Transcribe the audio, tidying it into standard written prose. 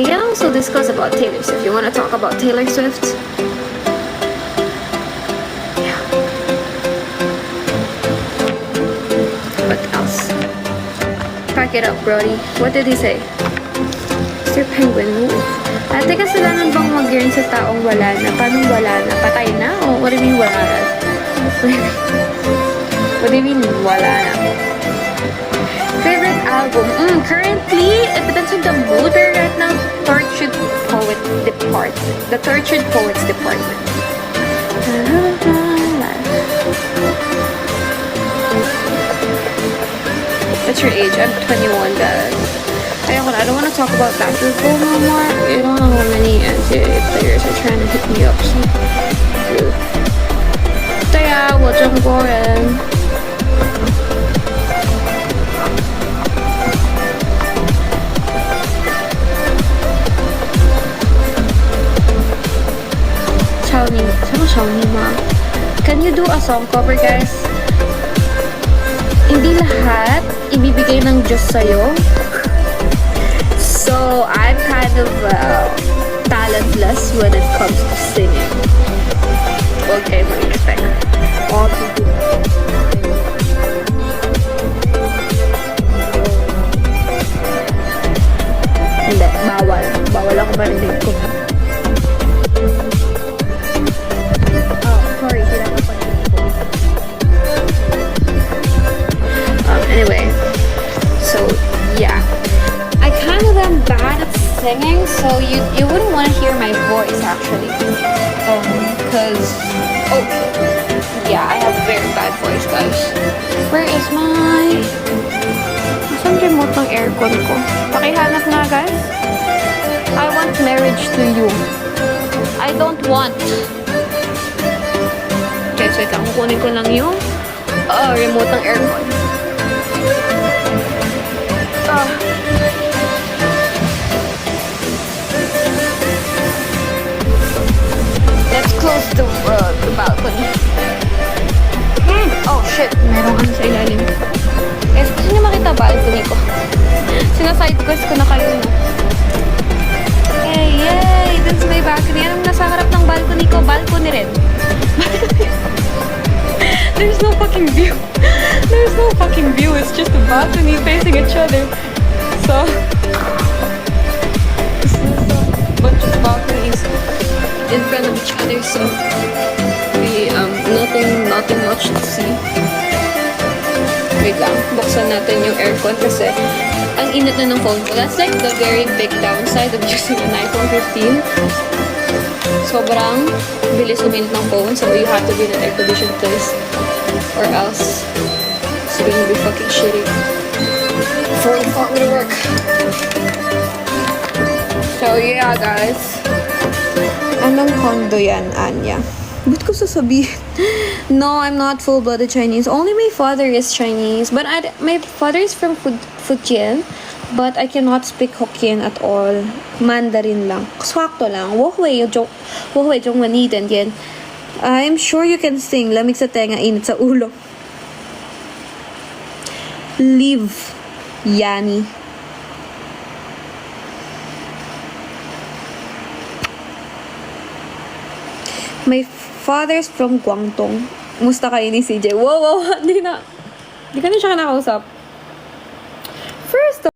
We can also discuss about Taylor Swift. You want to talk about Taylor Swift? Yeah. What else? Pack it up, Brody. What did he say? Mr. Penguin, move. Ate, kasalanan bang mag-yearn sa taong wala na? Paano wala na? Patay na? O what do you mean wala na? What do you mean wala na? Favorite album? Currently, it depends on the mood. But right now, Tortured Poet Department. The Tortured Poets Department. What's your age? I'm 21, guys. I don't want to talk about basketball no more. You don't know how many NCAA players are trying to hit me up. So, 对啊，我中国人。Can you do a song cover, guys? Hindi lahat ibibigay ng Diyos sa'yo. So, I'm kind of talentless when it comes to singing. Okay, what do you expect? All to do. Hindi, bawal. Bawal ako marinig ko. Sorry, anyway, so yeah, I kind of am bad at singing, so you wouldn't want to hear my voice actually, because yeah, I have very bad voice, guys. Where is my saan remote ng aircon ko? Pakihanap nga, guys. I want marriage to you. I don't want. Okay, so ito, kukunin ko lang yung remote ng aircon. Let's close the balcony. Oh shit, meron ano sa ilalim. Guys, gusto niyo makita balcony ko? Sinaside quest ko na kayo, no? Hey, yay! This is my balcony. Anong nasa harap ng balcony ko? Balcony rin. There's no fucking view. There's no fucking view. It's just a balcony facing each other. So, this is a bunch of balconies in front of each other. So, we, nothing much to see. Wait lang. Buksan natin yung aircon kasi ang init na ng phone ko. That's like the very big downside of using an iPhone 15. Sobrang bilis uminit ng phone, so you have to be in an air-conditioned place or else it's gonna be fucking shitty for the phone to work. So yeah, guys. Anong condo yan, Anya? Ba't ko sasabihin? No, I'm not full-blooded Chinese. Only my father is Chinese. But my father is from Fujian. But I cannot speak Hokkien at all. Mandarin lang. Swakto lang. Wohui zhong wen yi dian dian. I'm sure you can sing. Lamig sa tenga, init sa ulo. Live, Yani. My father's from Guangdong. Musta kayo ni CJ? Wow, di ka na siya nakausap.